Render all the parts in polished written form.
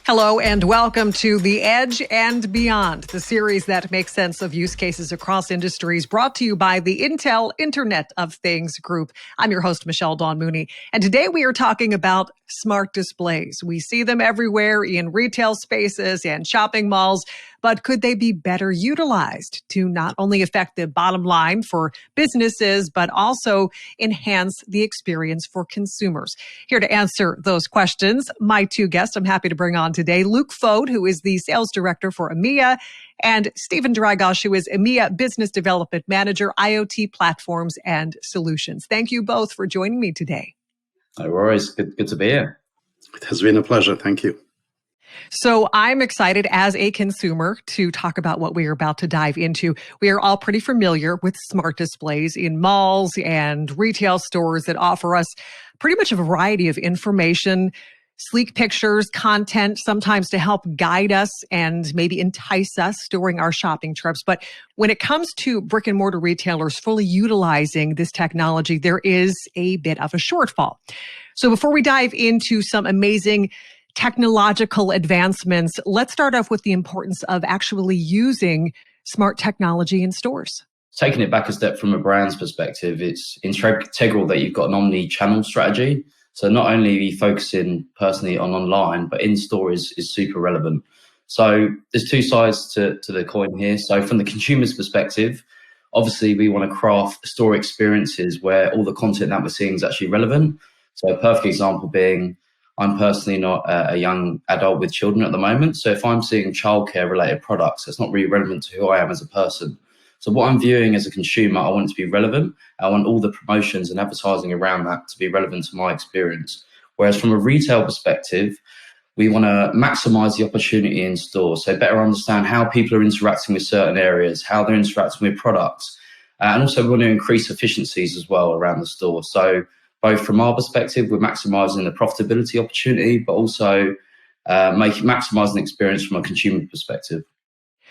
Hello and welcome to The Edge and Beyond, the series that makes sense of use cases across industries, brought to you by the Intel Internet of Things Group. I'm your host, Michelle Dawn Mooney, and today we are talking about smart displays. We see them everywhere in retail spaces and shopping malls, but could they be better utilized to not only affect the bottom line for businesses, but also enhance the experience for consumers? Here to answer those questions, my two guests I'm happy to bring on today, Luke Foad, who is the sales director for EMEA, and Stevan, who is EMEA Business Development Manager, IoT Platforms and Solutions. Thank you both for joining me today. No worries. Good to be here. It has been a pleasure. Thank you. So I'm excited as a consumer to talk about what we are about to dive into. We are all pretty familiar with smart displays in malls and retail stores that offer us pretty much a variety of information, sleek pictures, content, sometimes to help guide us and maybe entice us during our shopping trips. But when it comes to brick and mortar retailers fully utilizing this technology, there is a bit of a shortfall. So before we dive into some amazing technological advancements, let's start off with the importance of actually using smart technology in stores. Taking it back a step from a brand's perspective, it's integral that you've got an omni-channel strategy. So not only are you focusing personally on online, but in-store is super relevant. So there's two sides to the coin here. So from the consumer's perspective, obviously we want to craft store experiences where all the content that we're seeing is actually relevant. So a perfect example being, I'm personally not a young adult with children at the moment. So if I'm seeing childcare related products, it's not really relevant to who I am as a person. So what I'm viewing as a consumer, I want it to be relevant. I want all the promotions and advertising around that to be relevant to my experience. Whereas from a retail perspective, we want to maximize the opportunity in store. So better understand how people are interacting with certain areas, how they're interacting with products. And also we want to increase efficiencies as well around the store. So both from our perspective, we're maximizing the profitability opportunity, but also maximizing the experience from a consumer perspective.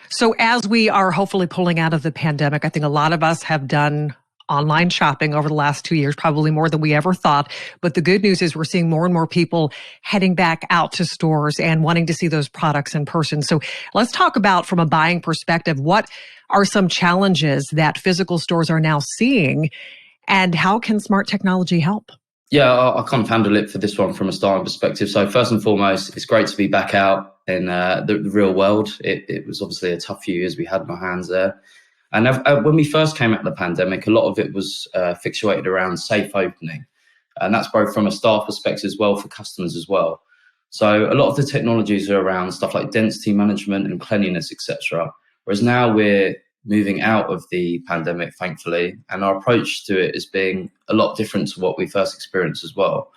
So as we are hopefully pulling out of the pandemic, I think a lot of us have done online shopping over the last 2 years, probably more than we ever thought. But the good news is we're seeing more and more people heading back out to stores and wanting to see those products in person. So let's talk about, from a buying perspective, what are some challenges that physical stores are now seeing, and how can smart technology help? Yeah, I can't handle it for this one from a styling perspective. So first and foremost, it's great to be back out in the real world. It was obviously a tough few years we had in our hands there. And when we first came out of the pandemic, a lot of it was fixated around safe opening. And that's both from a staff perspective as well, for customers as well. So a lot of the technologies are around stuff like density management and cleanliness, etc. Whereas now we're moving out of the pandemic, thankfully, and our approach to it is being a lot different to what we first experienced as well.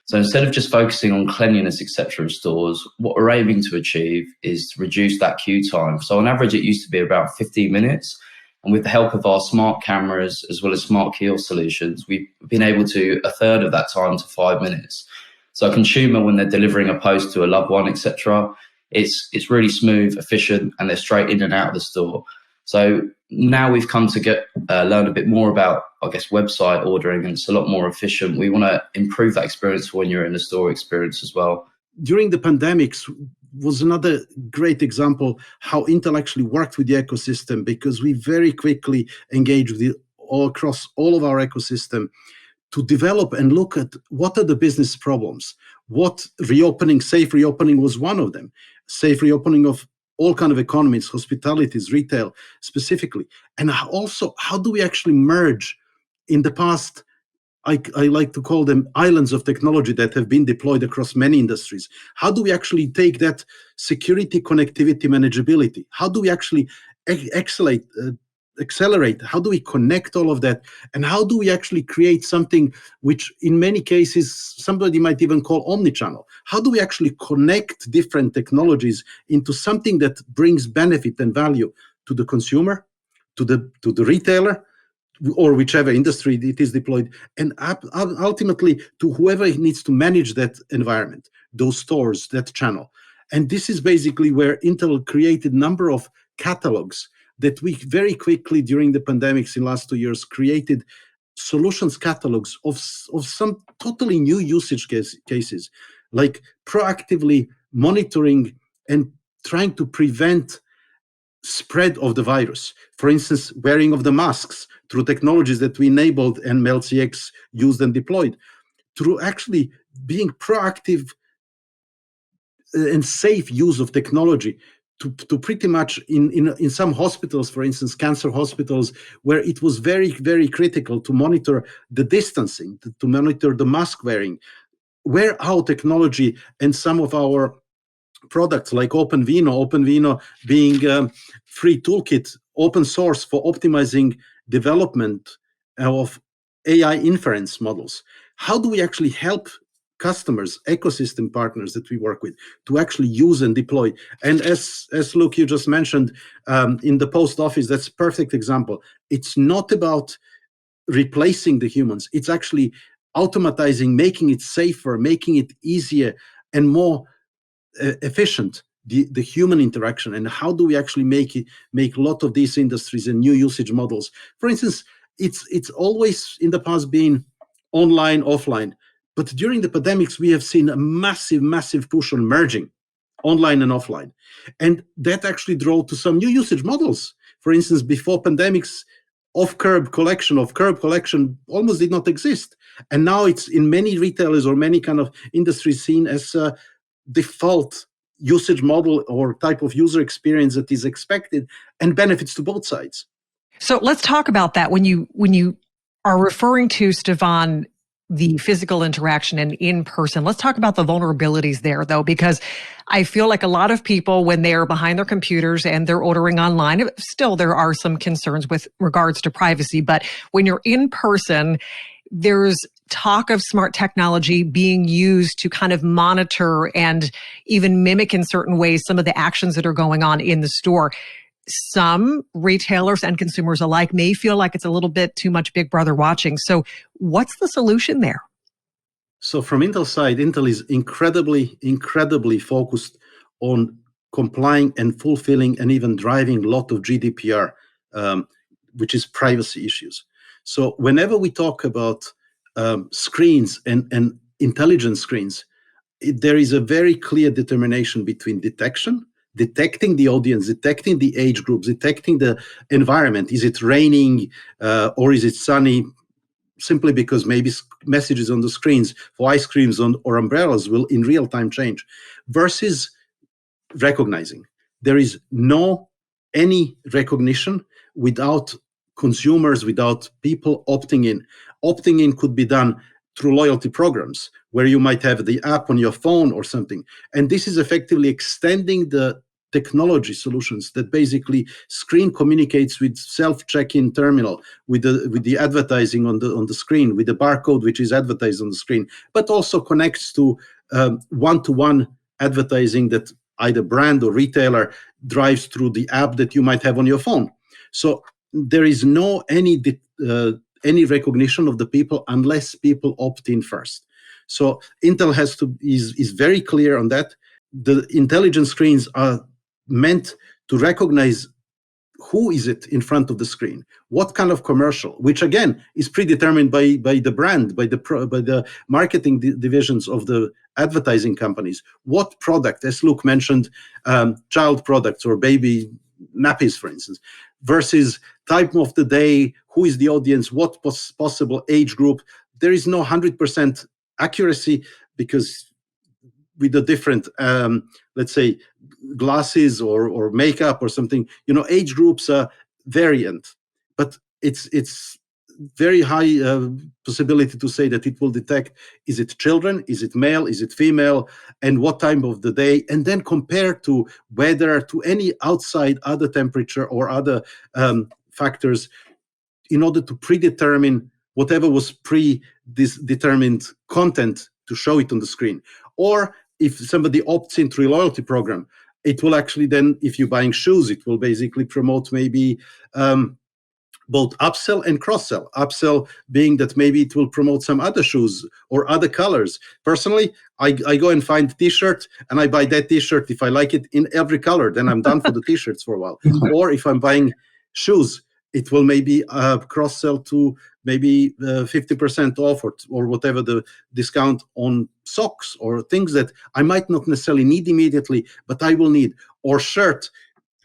So instead of just focusing on cleanliness, etc. of stores, what we're aiming to achieve is to reduce that queue time. So on average, it used to be about 15 minutes. And with the help of our smart cameras, as well as smart kiosk solutions, we've been able to a third of that time to 5 minutes. So a consumer, when they're delivering a post to a loved one, etc., it's really smooth, efficient, and they're straight in and out of the store. So now we've come to learn a bit more about, I guess, website ordering, and it's a lot more efficient. We want to improve that experience when you're in the store experience as well. During the pandemics was another great example how Intel actually worked with the ecosystem, because we very quickly engaged with all across all of our ecosystem to develop and look at what are the business problems. What reopening, safe reopening was one of them. Safe reopening of all kind of economies, hospitalities, retail specifically. And also, how do we actually merge in the past, I like to call them islands of technology that have been deployed across many industries. How do we actually take that security, connectivity, manageability? How do we actually accelerate? How do we connect all of that? And how do we actually create something which in many cases somebody might even call omnichannel? How do we actually connect different technologies into something that brings benefit and value to the consumer, to the retailer, or whichever industry it is deployed, and ultimately to whoever needs to manage that environment, those stores, that channel? And this is basically where Intel created a number of catalogs that we very quickly during the pandemics in the last 2 years created solutions catalogs of some totally new usage cases, like proactively monitoring and trying to prevent spread of the virus. For instance, wearing of the masks through technologies that we enabled and meldCX used and deployed, through actually being proactive and safe use of technology to pretty much in some hospitals, for instance, cancer hospitals, where it was very, very critical to monitor the distancing, to monitor the mask wearing, where our technology and some of our products like OpenVino being free toolkit, open source for optimizing development of AI inference models. How do we actually help customers, ecosystem partners that we work with to actually use and deploy? And as Luke, you just mentioned, in the post office, that's a perfect example. It's not about replacing the humans. It's actually automatizing, making it safer, making it easier and more efficient, the human interaction. And how do we actually make a lot of these industries and new usage models? For instance, it's always in the past been online, offline, but during the pandemics we have seen a massive push on merging online and offline, and that actually drove to some new usage models. For instance, before pandemics, curb collection almost did not exist, and now it's in many retailers or many kind of industries seen as a default usage model or type of user experience that is expected and benefits to both sides. So let's talk about that. When you are referring to, Stevan, the physical interaction and in person, let's talk about the vulnerabilities there, though, because I feel like a lot of people, when they are behind their computers and they're ordering online, still there are some concerns with regards to privacy. But when you're in person, there's talk of smart technology being used to kind of monitor and even mimic in certain ways some of the actions that are going on in the store. Some retailers and consumers alike may feel like it's a little bit too much Big Brother watching. So what's the solution there? So from Intel's side, Intel is incredibly focused on complying and fulfilling and even driving a lot of GDPR, which is privacy issues. So whenever we talk about screens and intelligent screens, there is a very clear determination between detecting the audience, detecting the age groups, detecting the environment. Is it raining or is it sunny? Simply because maybe messages on the screens for ice creams or umbrellas will in real time change, versus recognizing. There is no any recognition without consumers, without people opting in. Opting in could be done through loyalty programs where you might have the app on your phone or something. And this is effectively extending the technology solutions that basically screen communicates with self-check-in terminal, with the advertising on the screen, with the barcode which is advertised on the screen, but also connects to one-to-one advertising that either brand or retailer drives through the app that you might have on your phone. So there is no any recognition of the people unless people opt in first. So Intel is very clear on that. The intelligent screens are meant to recognize who is it in front of the screen, what kind of commercial, which again is predetermined by the brand, by the marketing divisions of the advertising companies. What product, as Luke mentioned, child products or baby nappies, for instance, versus time of the day, who is the audience, what possible age group. There is no 100% accuracy because with the different, let's say, glasses or makeup or something, age groups are variant, but it's very high possibility to say that it will detect, is it children, is it male, is it female, and what time of the day, and then compare to weather, to any outside other temperature or other factors in order to predetermine whatever was predetermined content to show it on the screen. Or if somebody opts into a loyalty program, it will actually then, if you're buying shoes, it will basically promote maybe both upsell and cross-sell. Upsell being that maybe it will promote some other shoes or other colors. Personally, I go and find a t-shirt and I buy that t-shirt if I like it in every color, then I'm done for the t-shirts for a while. Or if I'm buying shoes, it will maybe cross-sell to maybe 50% off or whatever the discount on socks or things that I might not necessarily need immediately, but I will need, or shirt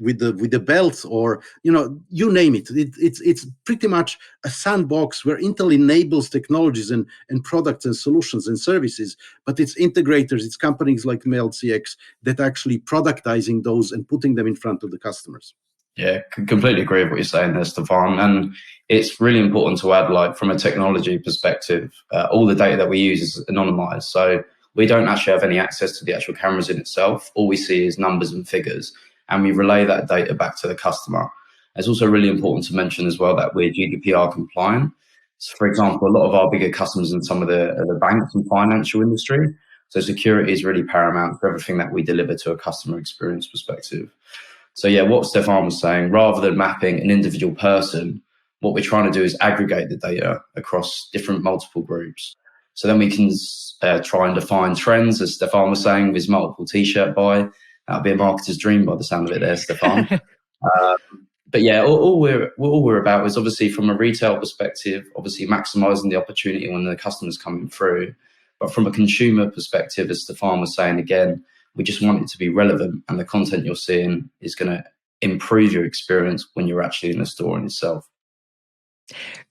with the belt, or you name it. It's pretty much a sandbox where Intel enables technologies and products and solutions and services, but it's integrators, it's companies like meldCX that actually productizing those and putting them in front of the customers. Yeah, completely agree with what you're saying there, Stevan. And it's really important to add, like, from a technology perspective, all the data that we use is anonymized. So we don't actually have any access to the actual cameras in itself. All we see is numbers and figures, and we relay that data back to the customer. It's also really important to mention as well that we're GDPR compliant. So, for example, a lot of our bigger customers in some of the banks and financial industry. So security is really paramount for everything that we deliver to a customer experience perspective. So yeah, what Stevan was saying, rather than mapping an individual person, what we're trying to do is aggregate the data across different multiple groups. So then we can try and define trends, as Stevan was saying, with his multiple t-shirt buy. That would be a marketer's dream by the sound of it there, Stevan. But yeah, all we're about is, obviously from a retail perspective, obviously maximizing the opportunity when the customer's coming through. But from a consumer perspective, as Stevan was saying again, we just want it to be relevant, and the content you're seeing is going to improve your experience when you're actually in the store in itself.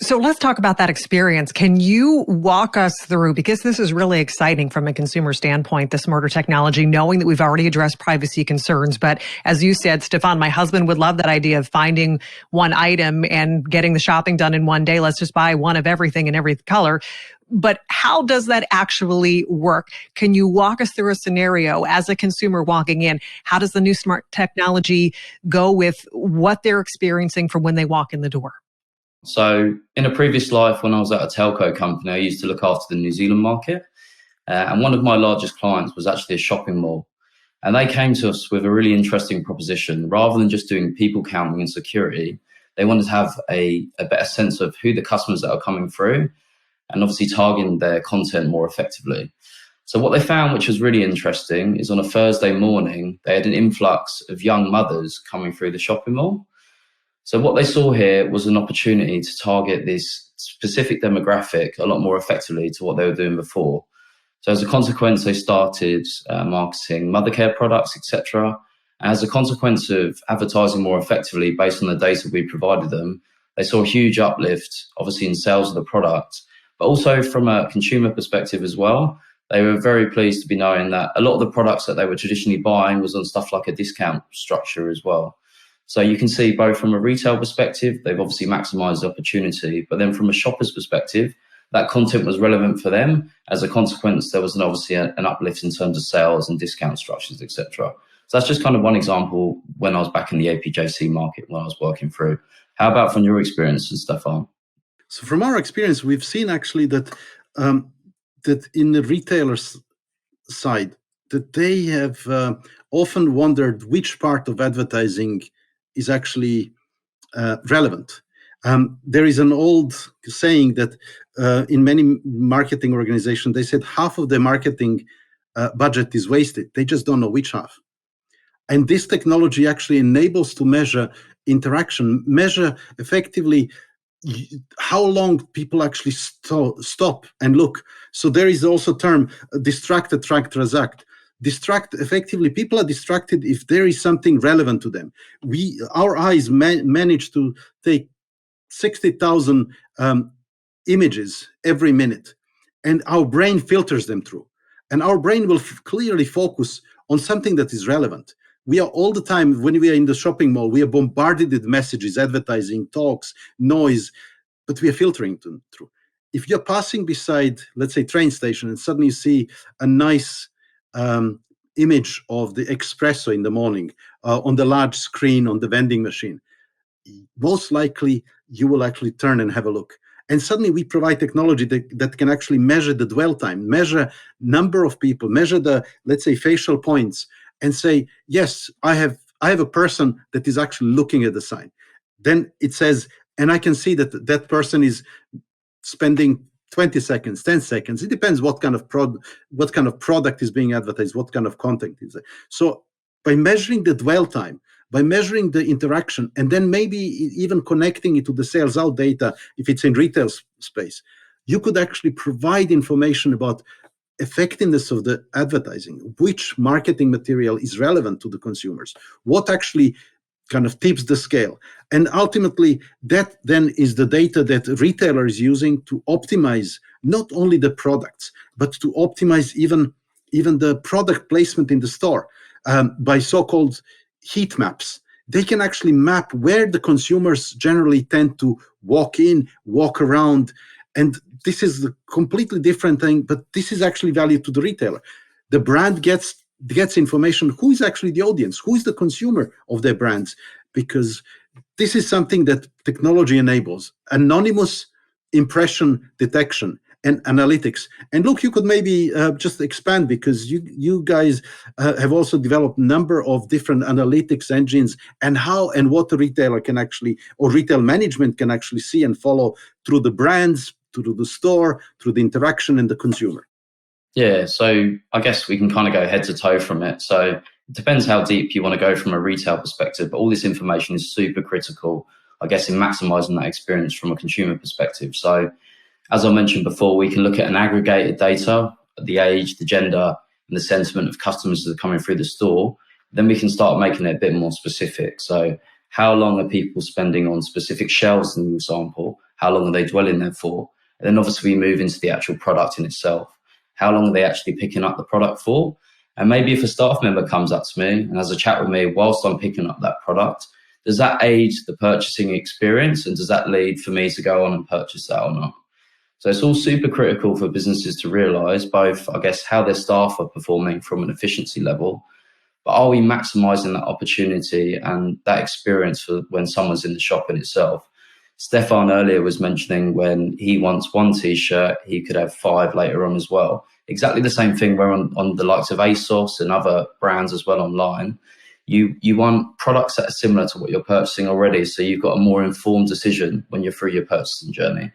So let's talk about that experience. Can you walk us through, because this is really exciting from a consumer standpoint, the smarter technology, knowing that we've already addressed privacy concerns. But as you said, Stevan, my husband would love that idea of finding one item and getting the shopping done in one day. Let's just buy one of everything in every color. But how does that actually work? Can you walk us through a scenario as a consumer walking in? How does the new smart technology go with what they're experiencing from when they walk in the door? So in a previous life, when I was at a telco company, I used to look after the New Zealand market. And one of my largest clients was actually a shopping mall. And they came to us with a really interesting proposition. Rather than just doing people counting and security, they wanted to have a better sense of who the customers that are coming through, and obviously targeting their content more effectively. So what they found, which was really interesting, is on a Thursday morning, they had an influx of young mothers coming through the shopping mall. So what they saw here was an opportunity to target this specific demographic a lot more effectively to what they were doing before. So as a consequence, they started marketing mother care products, etc. And as a consequence of advertising more effectively based on the data we provided them, they saw a huge uplift, obviously, in sales of the product, but also from a consumer perspective as well. They were very pleased to be knowing that a lot of the products that they were traditionally buying was on stuff like a discount structure as well. So you can see both from a retail perspective, they've obviously maximized the opportunity, but then from a shopper's perspective, that content was relevant for them. As a consequence, there was obviously an uplift in terms of sales and discount structures, etc. So that's just kind of one example when I was back in the APJC market when I was working through. How about from your experiences, Stevan? So from our experience, we've seen actually that that in the retailers' side, that they have often wondered which part of advertising is actually relevant. There is an old saying that in many marketing organizations, they said half of the marketing budget is wasted. They just don't know which half. And this technology actually enables to measure interaction, measure effectively how long people actually stop and look. So there is also a term, distract, attract, transact. Distract, effectively, people are distracted if there is something relevant to them. Our eyes manage to take 60,000 images every minute, and our brain filters them through. And our brain will clearly focus on something that is relevant. We are all the time, when we are in the shopping mall, we are bombarded with messages, advertising, talks, noise, but we are filtering them through. If you're passing beside, let's say, train station, and suddenly you see a nice image of the espresso in the morning on the large screen on the vending machine, most likely you will actually turn and have a look. And suddenly we provide technology that can actually measure the dwell time, measure number of people, measure the, let's say, facial points, and say, yes, I have a person that is actually looking at the sign. Then it says, and I can see that that person is spending 20 seconds, 10 seconds. It depends what kind of product is being advertised, what kind of content is there. So by measuring the dwell time, by measuring the interaction and then maybe even connecting it to the sales out data, if it's in retail space, you could actually provide information about effectiveness of the advertising, which marketing material is relevant to the consumers, what actually kind of tips the scale. And ultimately, that then is the data that a retailer is using to optimize not only the products, but to optimize even the product placement in the store by so-called heat maps. They can actually map where the consumers generally tend to walk in, walk around, and this is a completely different thing, but this is actually value to the retailer. The brand gets information, who is actually the audience, who is the consumer of their brands, because this is something that technology enables. Anonymous impression detection and analytics. And look, you could maybe just expand, because you guys have also developed a number of different analytics engines and how and what the retailer can actually, or retail management can actually see and follow through the brands, through the store, through the interaction and the consumer. Yeah, so I guess we can kind of go head to toe from it. So it depends how deep you want to go from a retail perspective, but all this information is super critical, I guess, in maximizing that experience from a consumer perspective. So as I mentioned before, we can look at an aggregated data, the age, the gender, and the sentiment of customers that are coming through the store. Then we can start making it a bit more specific. So how long are people spending on specific shelves, as an example? How long are they dwelling there for? And then obviously we move into the actual product in itself. How long are they actually picking up the product for? And maybe if a staff member comes up to me and has a chat with me whilst I'm picking up that product, does that aid the purchasing experience? And does that lead for me to go on and purchase that or not? So it's all super critical for businesses to realise both, I guess, how their staff are performing from an efficiency level, but are we maximising that opportunity and that experience for when someone's in the shop in itself? Stevan earlier was mentioning when he wants one T-shirt, he could have 5 later on as well. Exactly the same thing where on the likes of ASOS and other brands as well online, you want products that are similar to what you're purchasing already. So you've got a more informed decision when you're through your purchasing journey.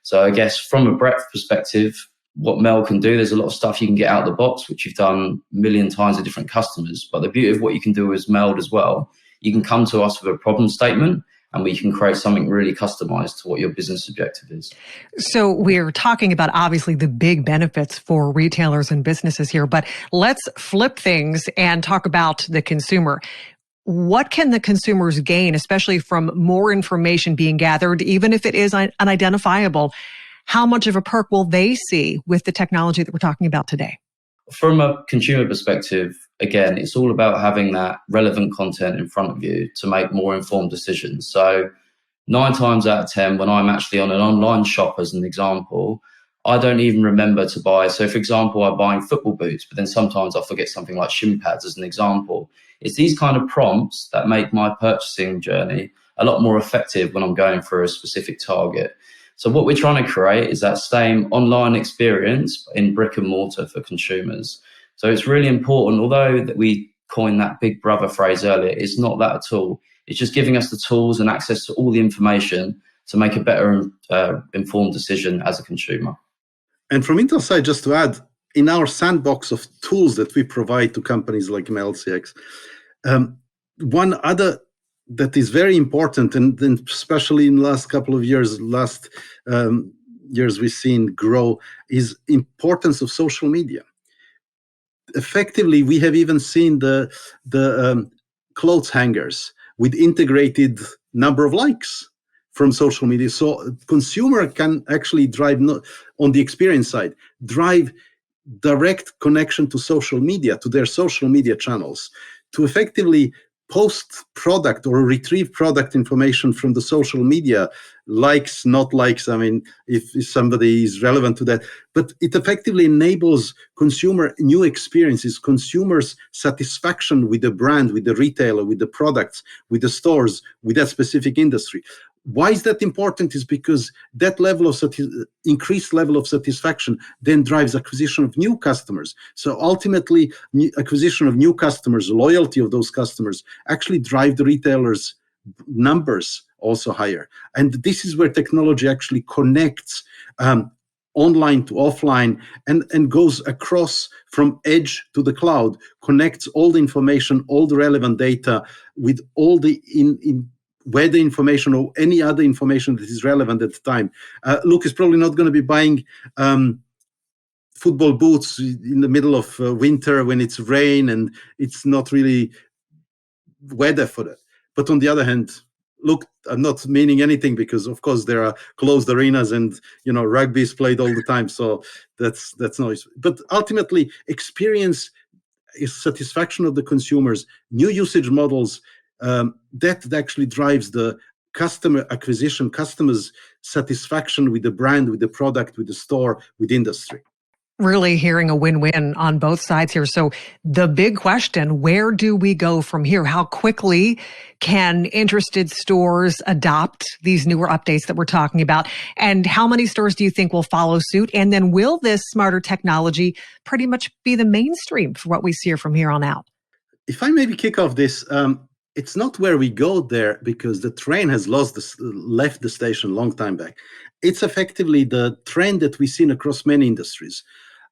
So I guess from a breadth perspective, what Mel can do, there's a lot of stuff you can get out of the box, which you've done a million times with different customers. But the beauty of what you can do is Meld as well. You can come to us with a problem statement, and we can create something really customized to what your business objective is. So we're talking about obviously the big benefits for retailers and businesses here, but let's flip things and talk about the consumer. What can the consumers gain, especially from more information being gathered, even if it is unidentifiable? How much of a perk will they see with the technology that we're talking about today? From a consumer perspective, again, it's all about having that relevant content in front of you to make more informed decisions. So 9 times out of 10, when I'm actually on an online shop, as an example, I don't even remember to buy. So for example, I'm buying football boots, but then sometimes I forget something like shin pads, as an example. It's these kind of prompts that make my purchasing journey a lot more effective when I'm going for a specific target. So what we're trying to create is that same online experience in brick and mortar for consumers. So it's really important, although that we coined that big brother phrase earlier, it's not that at all. It's just giving us the tools and access to all the information to make a better informed decision as a consumer. And from Intel's side, just to add, in our sandbox of tools that we provide to companies like meldCX, one other that is very important, and especially in the last couple of years, years we've seen grow, is importance of social media. Effectively, we have even seen the clothes hangers with integrated number of likes from social media. So consumer can actually drive, on the experience side, drive direct connection to social media, to their social media channels, to effectively post product or retrieve product information from the social media, likes, not likes, I mean, if somebody is relevant to that. But it effectively enables consumer new experiences, consumers' satisfaction with the brand, with the retailer, with the products, with the stores, with that specific industry. Why is that important? Is because that level of increased level of satisfaction then drives acquisition of new customers. So ultimately, acquisition of new customers, loyalty of those customers actually drive the retailers' numbers also higher. And this is where technology actually connects online to offline, and goes across from edge to the cloud, connects all the information, all the relevant data with all the weather information or any other information that is relevant at the time. Luke is probably not going to be buying football boots in the middle of winter when it's rain and it's not really weather for that. But on the other hand, look, I'm not meaning anything, because of course there are closed arenas and rugby is played all the time, so that's noise. But ultimately, experience is satisfaction of the consumers, new usage models, that actually drives the customer acquisition, customers' satisfaction with the brand, with the product, with the store, with industry. Really hearing a win-win on both sides here. So the big question, where do we go from here? How quickly can interested stores adopt these newer updates that we're talking about? And how many stores do you think will follow suit? And then will this smarter technology pretty much be the mainstream for what we see from here on out? If I maybe kick off this, it's not where we go there, because the train has left the station a long time back. It's effectively the trend that we've seen across many industries.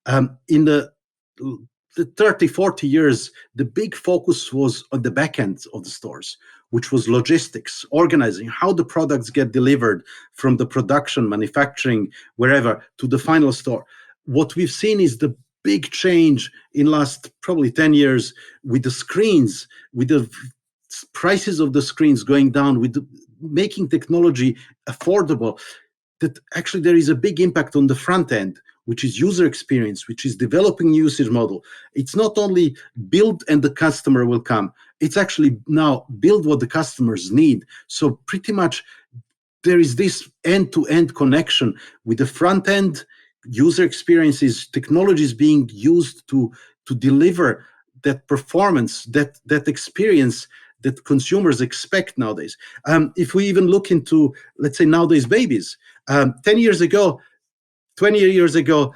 In the 30, 40 years, the big focus was on the back end of the stores, which was logistics, organizing, how the products get delivered from the production, manufacturing, wherever, to the final store. What we've seen is the big change in last probably 10 years with the screens, with the prices of the screens going down, with making technology affordable, that actually there is a big impact on the front end, which is user experience, which is developing usage model. It's not only build and the customer will come. It's actually now build what the customers need. So pretty much there is this end-to-end connection with the front end, user experiences, technologies being used to deliver that performance, that experience that consumers expect nowadays. If we even look into, let's say, nowadays babies, 10 years ago, 20 years ago,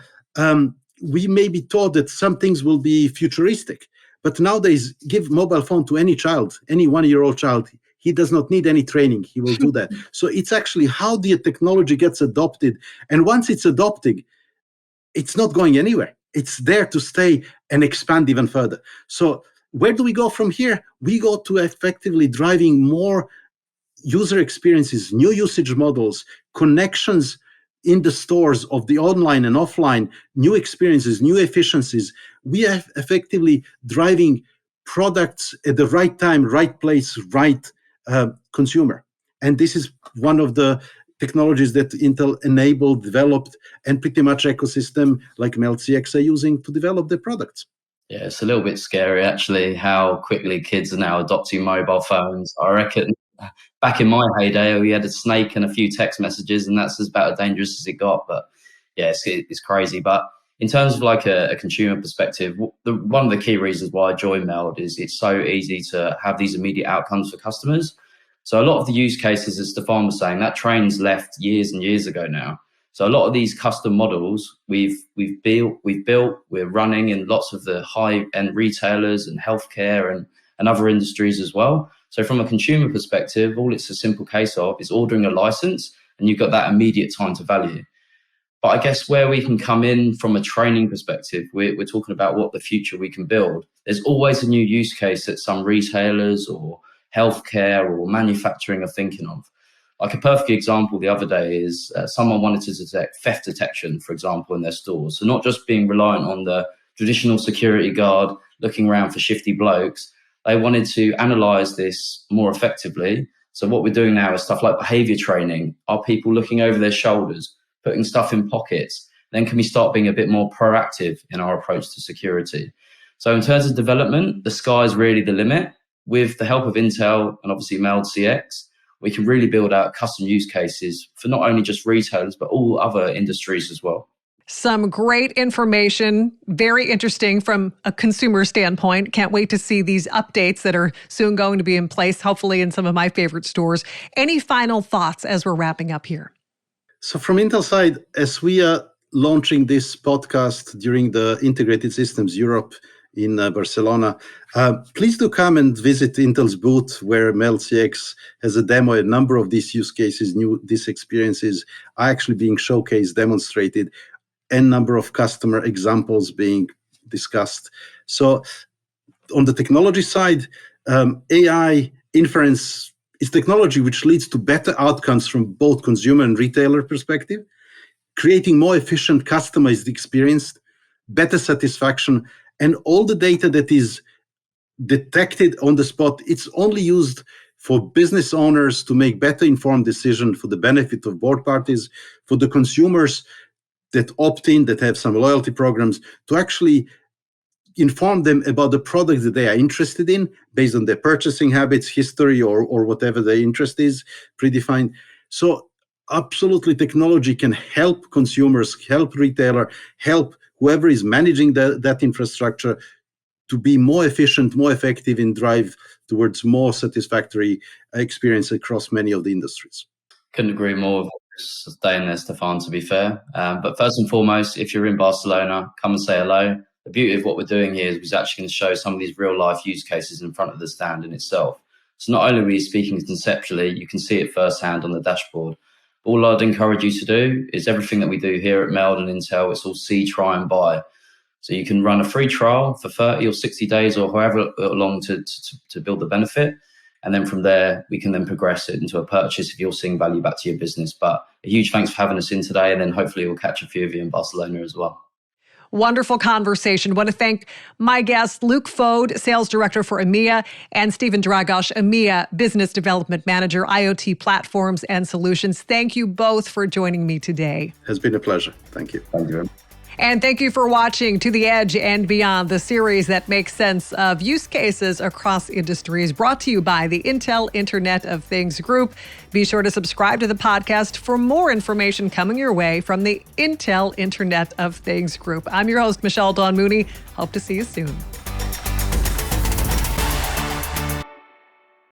we maybe thought that some things will be futuristic. But nowadays, give mobile phone to any child, any 1-year-old child. He does not need any training. He will do that. So it's actually how the technology gets adopted. And once it's adopted, it's not going anywhere. It's there to stay and expand even further. So where do we go from here? We go to effectively driving more user experiences, new usage models, connections in the stores of the online and offline, new experiences, new efficiencies. We are effectively driving products at the right time, right place, right consumer. And this is one of the technologies that Intel enabled, developed, and pretty much ecosystem like meldCX are using to develop their products. Yeah, it's a little bit scary, actually, how quickly kids are now adopting mobile phones. I reckon back in my heyday, we had a snake and a few text messages, and that's about as dangerous as it got. But yeah, it's crazy. But in terms of like a consumer perspective, one of the key reasons why I joined Meld is it's so easy to have these immediate outcomes for customers. So a lot of the use cases, as Stevan was saying, that train's left years and years ago now. So a lot of these custom models we've built, we're running in lots of the high-end retailers and healthcare and other industries as well. So from a consumer perspective, all it's a simple case of is ordering a license, and you've got that immediate time to value. But I guess where we can come in from a training perspective, we're talking about what the future we can build. There's always a new use case that some retailers or healthcare or manufacturing are thinking of. Like a perfect example the other day is someone wanted to detect theft detection, for example, in their stores. So not just being reliant on the traditional security guard looking around for shifty blokes. They wanted to analyze this more effectively. So what we're doing now is stuff like behavior training. Are people looking over their shoulders, putting stuff in pockets? Then can we start being a bit more proactive in our approach to security? So in terms of development, the sky's really the limit. With the help of Intel and obviously meldCX, we can really build out custom use cases for not only just retailers, but all other industries as well. Some great information, very interesting from a consumer standpoint. Can't wait to see these updates that are soon going to be in place, hopefully in some of my favorite stores. Any final thoughts as we're wrapping up here? So from Intel's side, as we are launching this podcast during the Integrated Systems Europe in Barcelona, please do come and visit Intel's booth where meldCX has a demo. A number of these use cases, these experiences are actually being showcased, demonstrated. n number of customer examples being discussed. So on the technology side, AI inference is technology which leads to better outcomes from both consumer and retailer perspective, creating more efficient, customized experience, better satisfaction, and all the data that is detected on the spot, it's only used for business owners to make better informed decisions for the benefit of both parties, for the consumers that opt in, that have some loyalty programs, to actually inform them about the products that they are interested in based on their purchasing habits, history, or whatever their interest is predefined. So absolutely, technology can help consumers, help retailer, help whoever is managing that infrastructure to be more efficient, more effective in drive towards more satisfactory experience across many of the industries. Couldn't agree more with what you're saying there, Stevan, to be fair. But first and foremost, if you're in Barcelona, come and say hello. The beauty of what we're doing here is we're actually going to show some of these real life use cases in front of the stand in itself. So not only are we speaking conceptually, you can see it firsthand on the dashboard. All I'd encourage you to do is everything that we do here at Meld and Intel, it's all see, try and buy. So you can run a free trial for 30 or 60 days or however long to build the benefit. And then from there, we can then progress it into a purchase if you're seeing value back to your business. But a huge thanks for having us in today. And then hopefully we'll catch a few of you in Barcelona as well. Wonderful conversation. I want to thank my guests, Luke Foad, Sales Director for EMEA, and Stevan Dragas, EMEA Business Development Manager, IoT Platforms and Solutions. Thank you both for joining me today. It has been a pleasure. Thank you. Thank you. And thank you for watching To the Edge and Beyond, the series that makes sense of use cases across industries, brought to you by the Intel Internet of Things Group. Be sure to subscribe to the podcast for more information coming your way from the Intel Internet of Things Group. I'm your host, Michelle Dawn Mooney. Hope to see you soon.